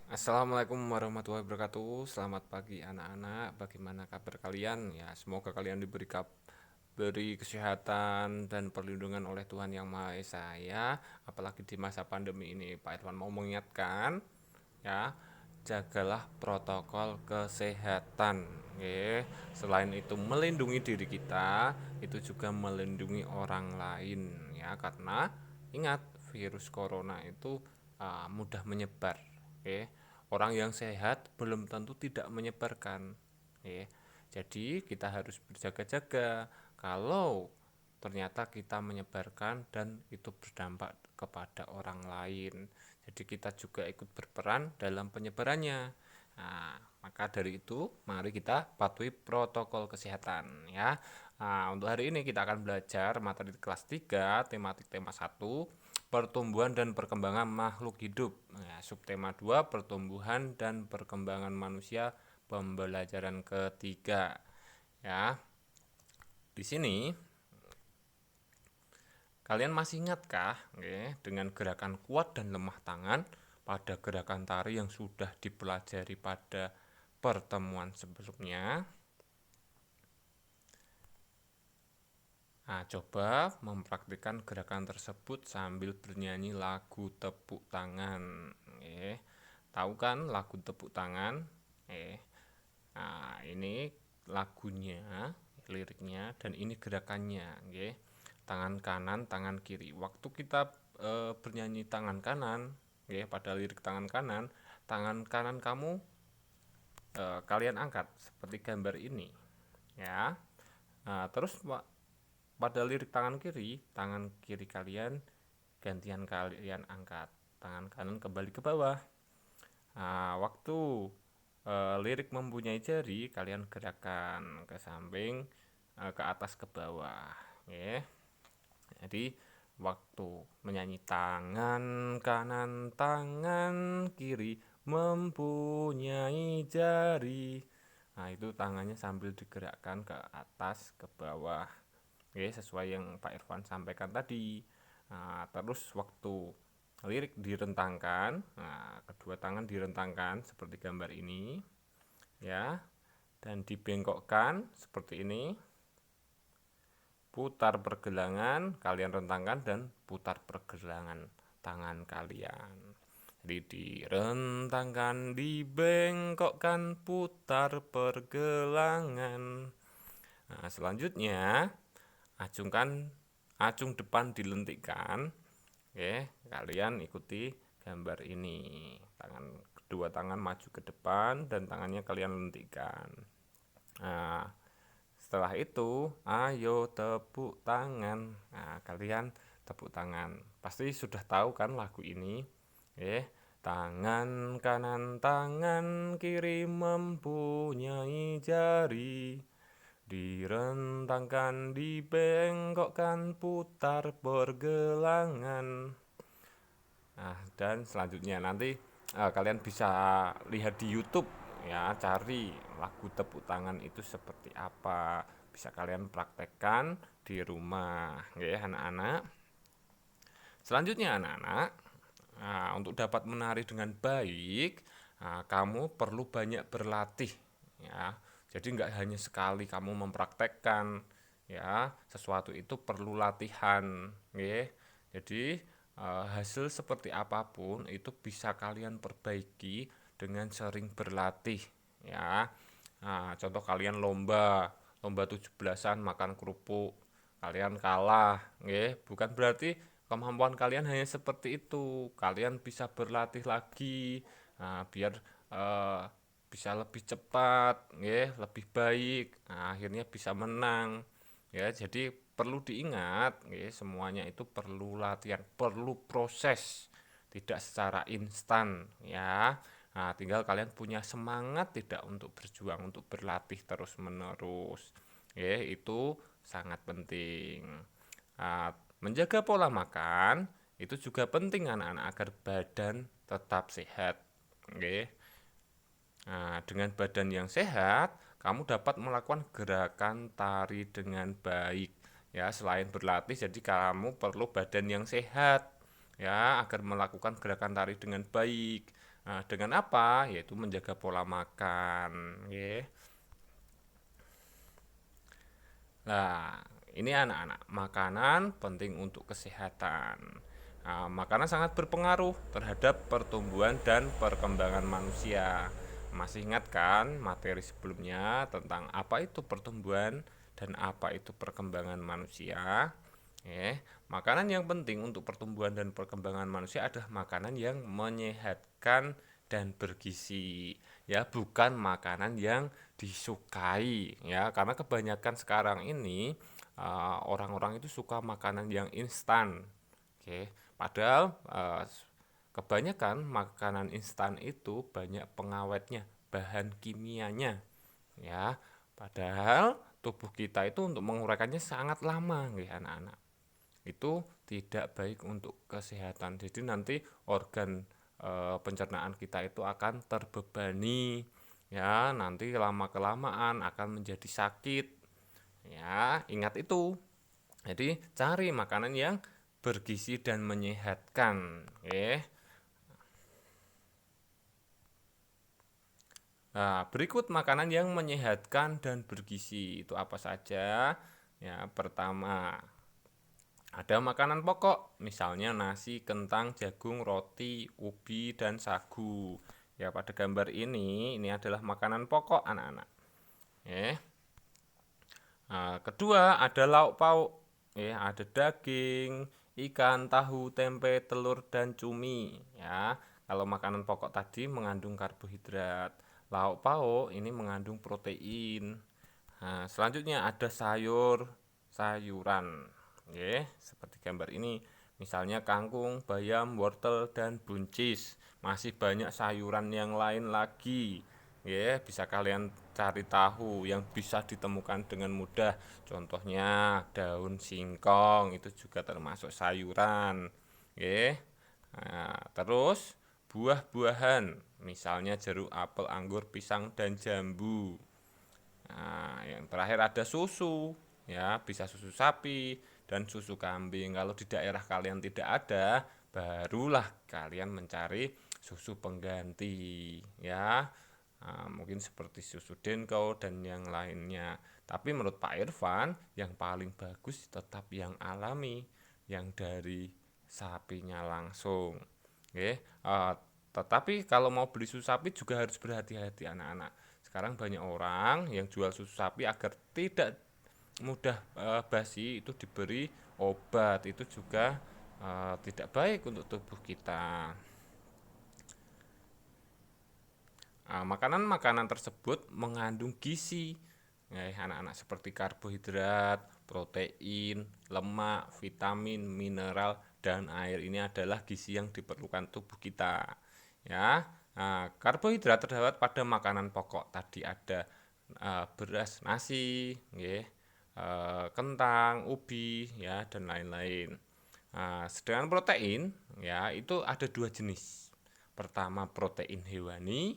Assalamualaikum warahmatullahi wabarakatuh. Selamat pagi anak-anak. Bagaimana kabar kalian? Ya, semoga kalian beri kesehatan dan perlindungan oleh Tuhan Yang Maha Esa ya. Apalagi di masa pandemi ini, Pak Irfan mau mengingatkan ya, jagalah protokol kesehatan. Oke. Selain itu melindungi diri kita, itu juga melindungi orang lain ya, karena ingat virus corona itu mudah menyebar. Oke. Orang yang sehat belum tentu tidak menyebarkan. Oke. Jadi kita harus berjaga-jaga kalau ternyata kita menyebarkan dan itu berdampak kepada orang lain. Jadi kita juga ikut berperan dalam penyebarannya. Nah, maka dari itu mari kita patuhi protokol kesehatan ya. Nah, untuk hari ini kita akan belajar materi kelas 3, tematik tema 1, pertumbuhan dan perkembangan makhluk hidup. Nah, subtema 2, pertumbuhan dan perkembangan manusia, pembelajaran ketiga. Ya. Di sini kalian masih ingatkah dengan gerakan kuat dan lemah tangan pada gerakan tari yang sudah dipelajari pada pertemuan sebelumnya? Nah, coba mempraktikkan gerakan tersebut sambil bernyanyi lagu tepuk tangan. Tahu kan lagu tepuk tangan? Nah, ini lagunya, liriknya, dan ini gerakannya. Tangan kanan, tangan kiri. Waktu kita bernyanyi tangan kanan, pada lirik tangan kanan kamu kalian angkat seperti gambar ini, ya. Nah, terus pada lirik tangan kiri kalian gantian kalian angkat, tangan kanan kembali ke bawah. Nah, waktu lirik mempunyai jari, kalian gerakan ke samping, ke atas, ke bawah. Oke. Jadi waktu menyanyi tangan kanan, tangan kiri mempunyai jari. Nah, itu tangannya sambil digerakkan ke atas, ke bawah. Oke, sesuai yang Pak Irfan sampaikan tadi. Nah, terus waktu lirik direntangkan, nah, kedua tangan direntangkan seperti gambar ini, ya, dan dibengkokkan seperti ini. Putar pergelangan, kalian rentangkan dan putar pergelangan tangan kalian. Jadi direntangkan, dibengkokkan, putar pergelangan. Nah, selanjutnya acung depan dilentikkan. Oke, kalian ikuti gambar ini. Kedua tangan maju ke depan dan tangannya kalian lentikkan. Nah, setelah itu, ayo tepuk tangan. Nah, kalian tepuk tangan. Pasti sudah tahu kan lagu ini? Tangan kanan, tangan kiri mempunyai jari. Direntangkan, dibengkokkan, putar pergelangan. Nah, dan selanjutnya nanti kalian bisa lihat di YouTube ya, cari lagu tepuk tangan itu seperti apa. Bisa kalian praktekkan di rumah, ya anak-anak. Selanjutnya anak-anak, untuk dapat menari dengan baik, kamu perlu banyak berlatih ya. Jadi nggak hanya sekali kamu mempraktekkan ya, sesuatu itu perlu latihan, ya. Jadi hasil seperti apapun itu bisa kalian perbaiki dengan sering berlatih ya. Nah, contoh kalian lomba 17-an makan kerupuk, kalian kalah, bukan berarti kemampuan kalian hanya seperti itu. Kalian bisa berlatih lagi, biar eh, bisa lebih cepat, lebih baik. Nah, akhirnya bisa menang. Ya, jadi perlu diingat, semuanya itu perlu latihan, perlu proses, tidak secara instan, ya. Nah, tinggal kalian punya semangat tidak untuk berjuang, untuk berlatih terus-menerus. Itu sangat penting. Nah, menjaga pola makan itu juga penting anak-anak agar badan tetap sehat. Oke. Nah, dengan badan yang sehat, kamu dapat melakukan gerakan tari dengan baik. Ya, selain berlatih, jadi kamu perlu badan yang sehat ya agar melakukan gerakan tari dengan baik. Nah, dengan apa? Yaitu menjaga pola makan, nggih. Nah, ini anak-anak, makanan penting untuk kesehatan. Nah, makanan sangat berpengaruh terhadap pertumbuhan dan perkembangan manusia. Masih ingat kan materi sebelumnya tentang apa itu pertumbuhan dan apa itu perkembangan manusia? Makanan yang penting untuk pertumbuhan dan perkembangan manusia adalah makanan yang menyehatkan dan bergizi, ya, bukan makanan yang disukai, ya, karena kebanyakan sekarang ini orang-orang itu suka makanan yang instan. Oke, padahal kebanyakan makanan instan itu banyak pengawetnya, bahan kimianya, ya. Padahal tubuh kita itu untuk menguraikannya sangat lama, nggih anak-anak. Itu tidak baik untuk kesehatan. Jadi nanti organ pencernaan kita itu akan terbebani, ya, nanti lama kelamaan akan menjadi sakit, ya, ingat itu. Jadi cari makanan yang bergizi dan menyehatkan, oke. Nah, berikut makanan yang menyehatkan dan bergizi itu apa saja? Ya, pertama, ada makanan pokok, misalnya nasi, kentang, jagung, roti, ubi, dan sagu. Ya, pada gambar ini adalah makanan pokok anak-anak. Nah, kedua ada lauk pauk. Ada daging, ikan, tahu, tempe, telur, dan cumi. Ya, kalau makanan pokok tadi mengandung karbohidrat. Lauk pauk ini mengandung protein. Nah, selanjutnya ada sayuran, seperti gambar ini, misalnya kangkung, bayam, wortel, dan buncis. Masih banyak sayuran yang lain lagi, bisa kalian cari tahu yang bisa ditemukan dengan mudah. Contohnya daun singkong itu juga termasuk sayuran, Nah, terus buah-buahan, misalnya jeruk, apel, anggur, pisang, dan jambu. Nah, yang terakhir ada susu, ya, bisa susu sapi dan susu kambing. Kalau di daerah kalian tidak ada, barulah kalian mencari susu pengganti, ya. Nah, mungkin seperti susu Denko dan yang lainnya. Tapi menurut Pak Irfan, yang paling bagus tetap yang alami, yang dari sapinya langsung. Oke, tetapi kalau mau beli susu sapi juga harus berhati-hati anak-anak. Sekarang banyak orang yang jual susu sapi agar tidak mudah basi itu diberi obat, itu juga tidak baik untuk tubuh kita. Makanan-makanan tersebut mengandung gizi, anak-anak, seperti karbohidrat, protein, lemak, vitamin, mineral, dan air. Ini adalah gizi yang diperlukan tubuh kita, ya. Nah, karbohidrat terdapat pada makanan pokok. Tadi ada beras, nasi, kentang, ubi, ya, dan lain-lain. Nah, sedangkan protein, ya, itu ada dua jenis. Pertama protein hewani,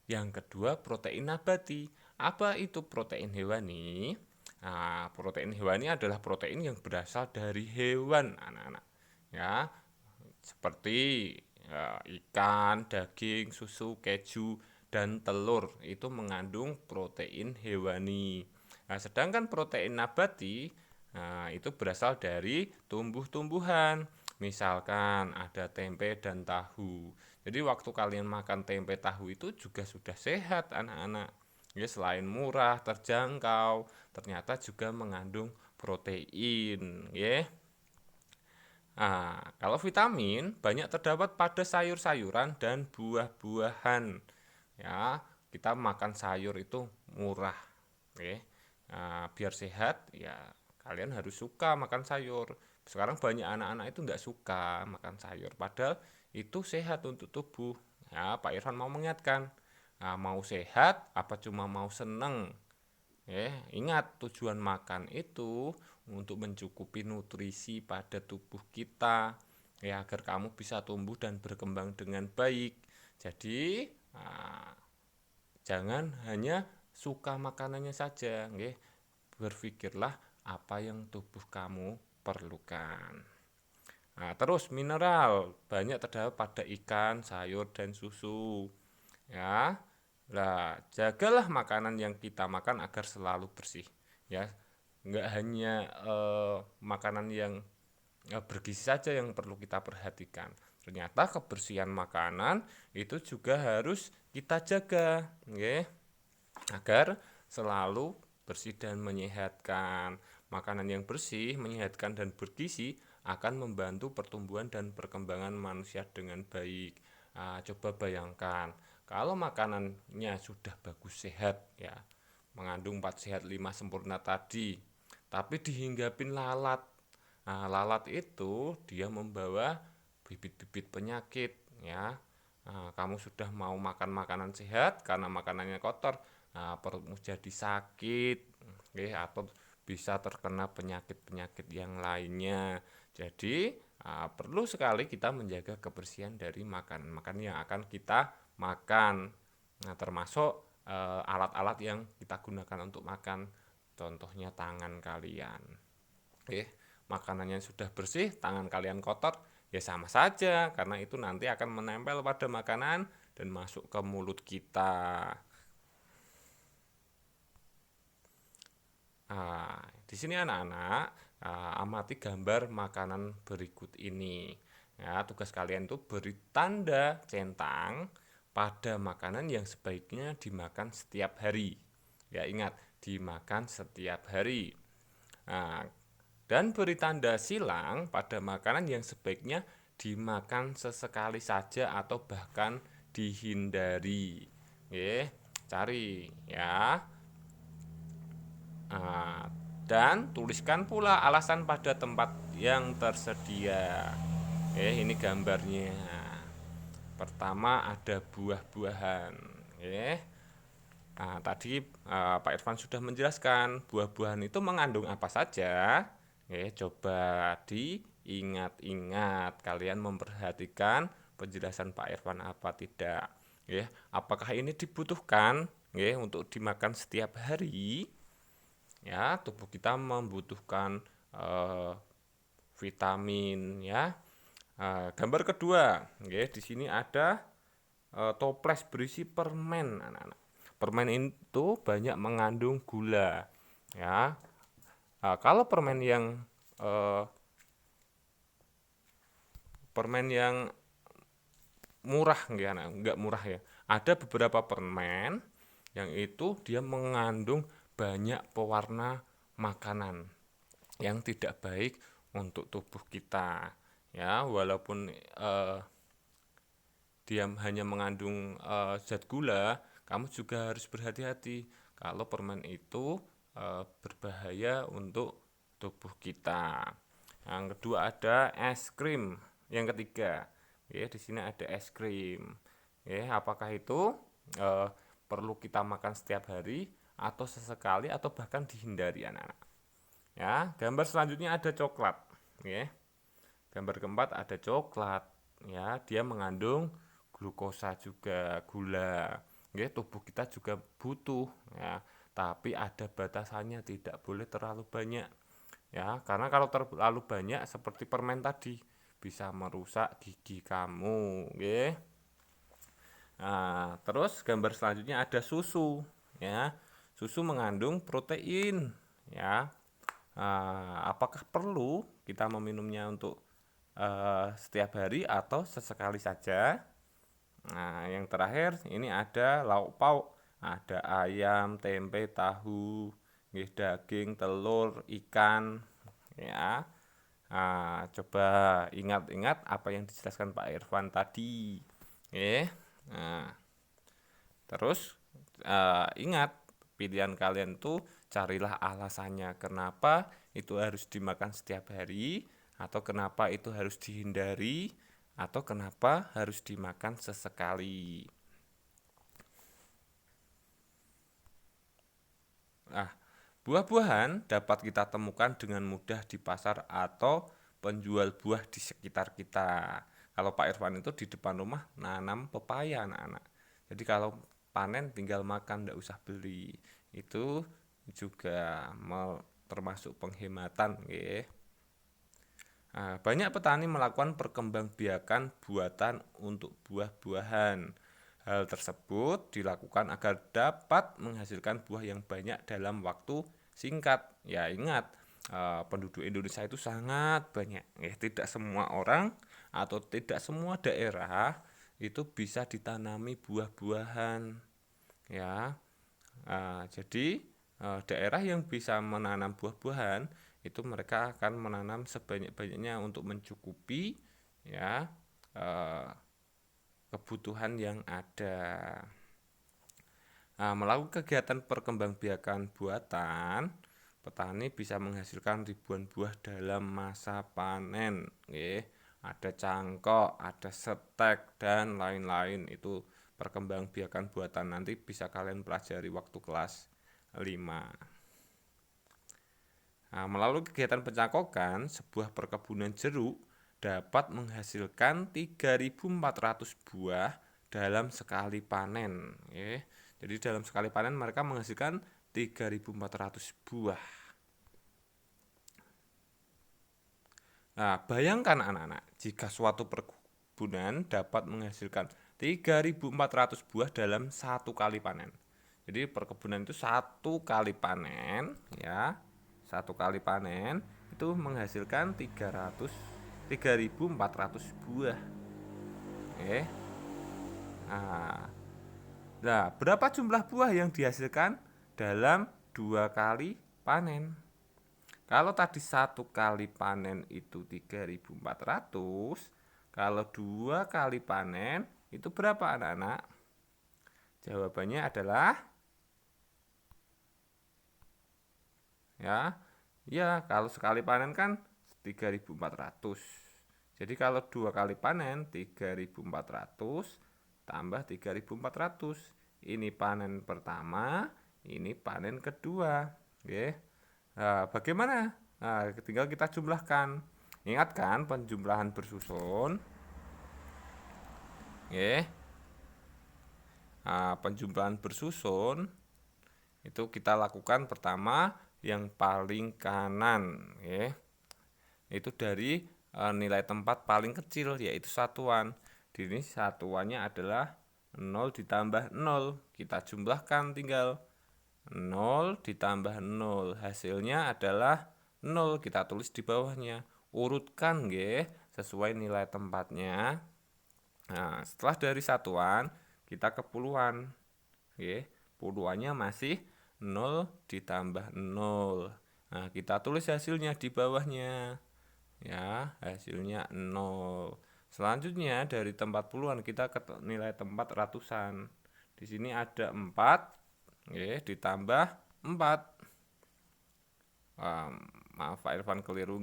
yang kedua protein nabati. Apa itu protein hewani? Nah, protein hewani adalah protein yang berasal dari hewan, anak-anak. Ya, seperti ikan, daging, susu, keju, dan telur itu mengandung protein hewani. Nah, sedangkan protein nabati, nah, itu berasal dari tumbuh-tumbuhan. Misalkan ada tempe dan tahu. Jadi waktu kalian makan tempe tahu itu juga sudah sehat anak-anak. Ya, selain murah, terjangkau, ternyata juga mengandung protein, ya. Nah, kalau vitamin banyak terdapat pada sayur-sayuran dan buah-buahan. Ya, kita makan sayur itu murah, oke. Nah, biar sehat, ya kalian harus suka makan sayur. Sekarang banyak anak-anak itu tidak suka makan sayur, padahal itu sehat untuk tubuh. Ya, Pak Irfan mau mengingatkan, nah, mau sehat apa cuma mau seneng? Ingat tujuan makan itu untuk mencukupi nutrisi pada tubuh kita, ya, agar kamu bisa tumbuh dan berkembang dengan baik. Jadi jangan hanya suka makanannya saja, berpikirlah apa yang tubuh kamu perlukan. Nah, terus mineral banyak terdapat pada ikan, sayur, dan susu. Ya, lah jagalah makanan yang kita makan agar selalu bersih. Ya, nggak hanya makanan yang bergizi saja yang perlu kita perhatikan. Ternyata kebersihan makanan itu juga harus kita jaga, ya, agar selalu bersih dan menyehatkan. Makanan yang bersih, menyehatkan dan bergizi akan membantu pertumbuhan dan perkembangan manusia dengan baik. Coba bayangkan, kalau makanannya sudah bagus sehat ya, mengandung 4 sehat 5 sempurna tadi, tapi dihinggapin lalat. Nah, lalat itu dia membawa bibit-bibit penyakit ya. Nah, kamu sudah mau makan makanan sehat karena makanannya kotor, nah, perutmu jadi sakit, oke, atau bisa terkena penyakit-penyakit yang lainnya. Jadi, perlu sekali kita menjaga kebersihan dari makanan-makanan yang akan kita makan. Nah, termasuk alat-alat yang kita gunakan untuk makan, contohnya tangan kalian. Oke, makanannya sudah bersih, tangan kalian kotor, ya sama saja karena itu nanti akan menempel pada makanan dan masuk ke mulut kita. Di sini anak-anak, amati gambar makanan berikut ini. Ya, tugas kalian tuh beri tanda centang pada makanan yang sebaiknya dimakan setiap hari. Ya, ingat, dimakan setiap hari. Nah, dan beri tanda silang pada makanan yang sebaiknya dimakan sesekali saja atau bahkan dihindari. Oke, cari ya. Nah, dan tuliskan pula alasan pada tempat yang tersedia. Ini gambarnya. Pertama ada buah-buahan. Nah, tadi Pak Irfan sudah menjelaskan buah-buahan itu mengandung apa saja. Coba diingat-ingat. Kalian memperhatikan penjelasan Pak Irfan apa tidak. Apakah ini dibutuhkan untuk dimakan setiap hari? Ya, tubuh kita membutuhkan eh, vitamin ya. Gambar kedua, di sini ada toples berisi permen, anak-anak. Permen itu banyak mengandung gula, ya. Kalau eh, permen yang murah, ya, enggak murah ya. Ada beberapa permen yang itu dia mengandung banyak pewarna makanan yang tidak baik untuk tubuh kita. Ya, walaupun dia hanya mengandung zat gula, kamu juga harus berhati-hati kalau permen itu berbahaya untuk tubuh kita. Yang kedua ada es krim. Yang ketiga, ya di sini ada es krim. Apakah itu eh, perlu kita makan setiap hari atau sesekali atau bahkan dihindari anak-anak? Ya, gambar selanjutnya ada coklat. Ya, gambar keempat ada coklat. Ya, dia mengandung glukosa juga, gula. Tubuh kita juga butuh ya, tapi ada batasannya, tidak boleh terlalu banyak. Ya, karena kalau terlalu banyak seperti permen tadi bisa merusak gigi kamu, Nah, terus gambar selanjutnya ada susu, ya. Susu mengandung protein, ya. Apakah perlu kita meminumnya untuk setiap hari atau sesekali saja? Nah, yang terakhir ini ada lauk pauk, ada ayam, tempe, tahu, daging, telur, ikan, ya. Coba ingat-ingat apa yang dijelaskan Pak Irfan tadi. Nah, terus ingat pilihan kalian tuh carilah alasannya kenapa itu harus dimakan setiap hari atau kenapa itu harus dihindari atau kenapa harus dimakan sesekali. Nah, buah-buahan dapat kita temukan dengan mudah di pasar atau penjual buah di sekitar kita. Kalau Pak Irfan itu di depan rumah nanam pepaya anak-anak. Jadi kalau panen tinggal makan, tidak usah beli. Itu juga termasuk penghematan, Banyak petani melakukan perkembangbiakan buatan untuk buah-buahan. Hal tersebut dilakukan agar dapat menghasilkan buah yang banyak dalam waktu singkat. Ya ingat, penduduk Indonesia itu sangat banyak. Tidak semua orang atau tidak semua daerah itu bisa ditanami buah-buahan. Ya, jadi daerah yang bisa menanam buah-buahan itu mereka akan menanam sebanyak-banyaknya untuk mencukupi ya eh, kebutuhan yang ada. Melakukan kegiatan perkembangbiakan buatan, petani bisa menghasilkan ribuan buah dalam masa panen. Ada cangkok, ada setek dan lain-lain. Itu perkembangbiakan buatan, nanti bisa kalian pelajari waktu kelas 5. Melalui kegiatan pencangkokan, sebuah perkebunan jeruk dapat menghasilkan 3.400 buah dalam sekali panen. Jadi dalam sekali panen mereka menghasilkan 3.400 buah. Nah, bayangkan anak-anak, jika suatu perkebunan dapat menghasilkan 3.400 buah dalam satu kali panen. Jadi perkebunan itu satu kali panen, ya, satu kali panen itu menghasilkan 3.400 buah. Nah, nah, berapa jumlah buah yang dihasilkan dalam dua kali panen? Kalau tadi satu kali panen itu 3.400, kalau dua kali panen itu berapa anak-anak? Jawabannya adalah ya, ya kalau sekali panen kan 3.400. Jadi kalau dua kali panen 3.400 tambah 3.400. Ini panen pertama, ini panen kedua. Oke. Nah, bagaimana? Nah, tinggal kita jumlahkan. Ingat kan penjumlahan bersusun? Oke. Nah, penjumlahan bersusun itu kita lakukan pertama yang paling kanan, itu dari nilai tempat paling kecil yaitu satuan. Di sini satuannya adalah 0 ditambah 0. Kita jumlahkan tinggal 0 ditambah 0. Hasilnya adalah 0. Kita tulis di bawahnya. Urutkan sesuai nilai tempatnya. Nah, setelah dari satuan kita ke puluhan. Puluhannya masih 0 ditambah 0. Nah, kita tulis hasilnya di bawahnya. Ya, hasilnya 0. Selanjutnya dari tempat puluhan kita ke nilai tempat ratusan. Di sini ada 4, ditambah 4. Maaf Pak Irfan keliru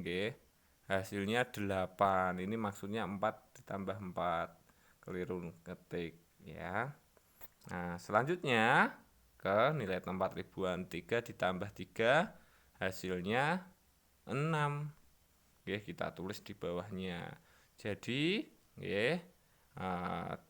Hasilnya 8. Ini maksudnya 4 ditambah 4. Keliru ketik ya. Nah, selanjutnya ke nilai tempat ribuan, 3 ditambah 3 hasilnya 6. Kita tulis di bawahnya. Jadi,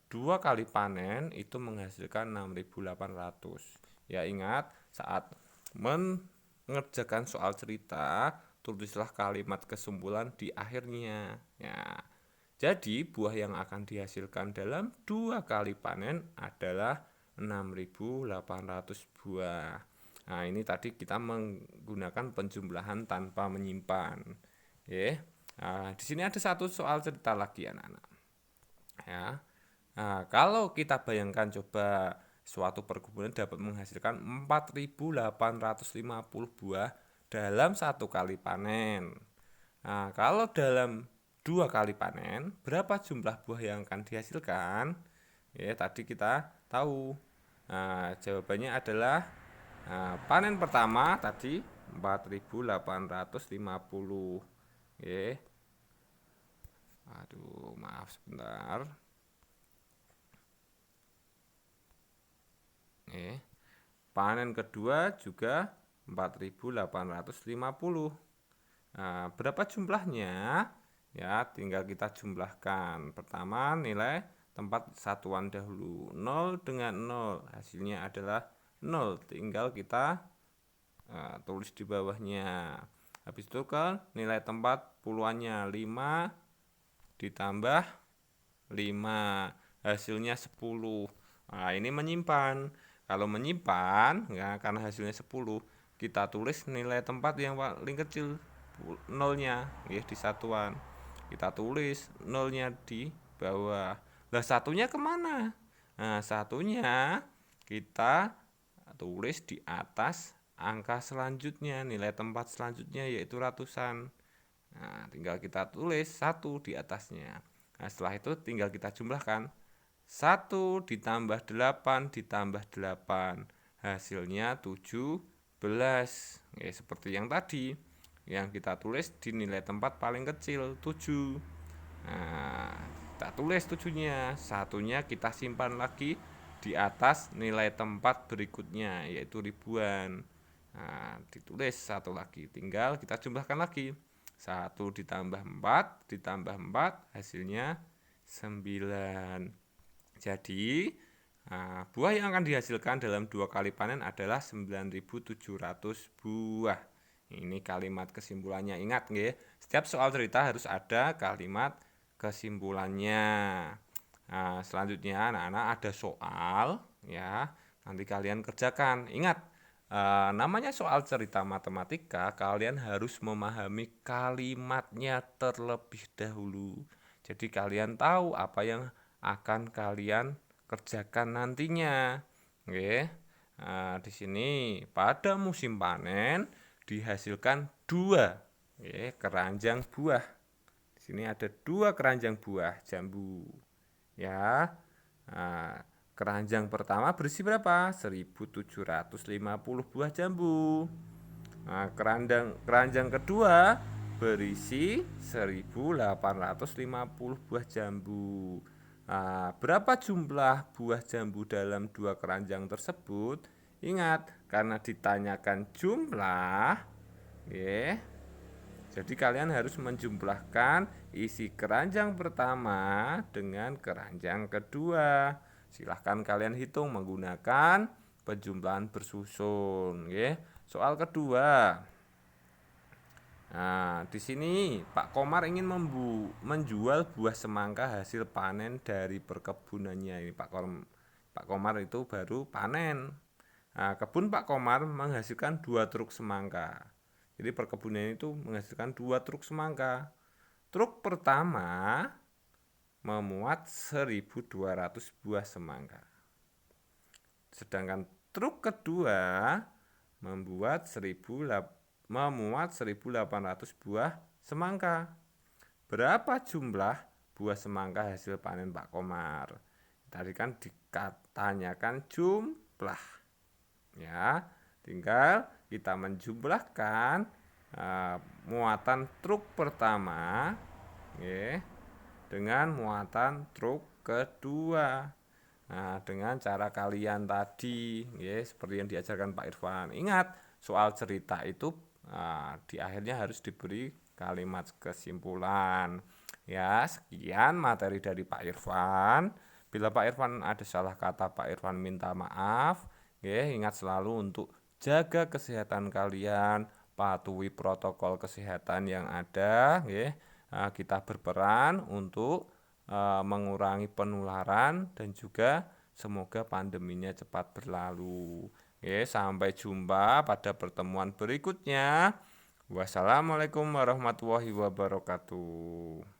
dua kali panen itu menghasilkan 6.800. Ya ingat, saat mengerjakan soal cerita, tulislah kalimat kesimpulan di akhirnya. Ya. Jadi, buah yang akan dihasilkan dalam dua kali panen adalah 6.800 buah. Nah, ini tadi kita menggunakan penjumlahan tanpa menyimpan. Nah, di sini ada satu soal cerita lagi anak-anak. Ya. Nah, kalau kita bayangkan coba suatu perkebunan dapat menghasilkan 4.850 buah dalam satu kali panen. Nah, kalau dalam dua kali panen, berapa jumlah buah yang akan dihasilkan? Tadi kita tahu. Nah, jawabannya adalah panen pertama tadi 4.850. Aduh, maaf sebentar. Panen kedua juga 4.850. Nah, berapa jumlahnya? Ya, tinggal kita jumlahkan. Pertama, nilai tempat satuan dahulu. 0 dengan 0. Hasilnya adalah 0. Tinggal kita tulis di bawahnya. Habis itu ke nilai tempat puluhannya 5 ditambah 5, hasilnya 10. Nah, ini menyimpan. Kalau menyimpan, ya, karena hasilnya 10, kita tulis nilai tempat yang paling kecil, nolnya, ya, di satuan. Kita tulis nolnya di bawah. Lah satunya kemana? Nah, satunya kita tulis di atas angka selanjutnya, nilai tempat selanjutnya yaitu ratusan. Nah, tinggal kita tulis 1 di atasnya. Nah, setelah itu tinggal kita jumlahkan. 1 ditambah 8 ditambah 8. Hasilnya 17. Ya, seperti yang tadi. Yang kita tulis di nilai tempat paling kecil, 7. Nah, kita tulis 7-nya. Satunya kita simpan lagi di atas nilai tempat berikutnya, yaitu ribuan. Nah, ditulis satu lagi. Tinggal kita jumlahkan lagi. 1 ditambah 4 ditambah 4 hasilnya 9. Jadi buah yang akan dihasilkan dalam 2 kali panen adalah 9.700 buah. Ini kalimat kesimpulannya. Ingat nggih, setiap soal cerita harus ada kalimat kesimpulannya. Nah, selanjutnya anak-anak ada soal ya. Nanti kalian kerjakan. Ingat, namanya soal cerita matematika, kalian harus memahami kalimatnya terlebih dahulu. Jadi kalian tahu apa yang akan kalian kerjakan nantinya. Oke. Nah, di sini pada musim panen dihasilkan 2 keranjang buah. Di sini ada 2 keranjang buah jambu. Ya. Nah, keranjang pertama berisi berapa? 1.750 buah jambu. Nah, keranjang kedua berisi 1.850 buah jambu. Nah, berapa jumlah buah jambu dalam 2 keranjang tersebut? Ingat, karena ditanyakan jumlah, jadi kalian harus menjumlahkan isi keranjang pertama dengan keranjang kedua. Silahkan kalian hitung menggunakan penjumlahan bersusun. Soal kedua. Nah, di sini Pak Komar ingin menjual buah semangka hasil panen dari perkebunannya. Ini Pak Komar itu baru panen. Nah, kebun Pak Komar menghasilkan 2 truk semangka. Jadi perkebunan itu menghasilkan 2 truk semangka. Truk pertama memuat 1.200 buah semangka. Sedangkan truk kedua memuat 1.800 buah semangka. Berapa jumlah buah semangka hasil panen Pak Komar? Tadi kan ditanyakan jumlah. Ya, tinggal kita menjumlahkan muatan truk pertama dengan muatan truk kedua. Nah, dengan cara kalian tadi, seperti yang diajarkan Pak Irfan. Ingat, soal cerita itu di akhirnya harus diberi kalimat kesimpulan. Ya, sekian materi dari Pak Irfan. Bila Pak Irfan ada salah kata, Pak Irfan minta maaf. Ingat selalu untuk jaga kesehatan kalian, patuhi protokol kesehatan yang ada. Kita berperan untuk mengurangi penularan dan juga semoga pandeminya cepat berlalu. Sampai jumpa pada pertemuan berikutnya. Wassalamualaikum warahmatullahi wabarakatuh.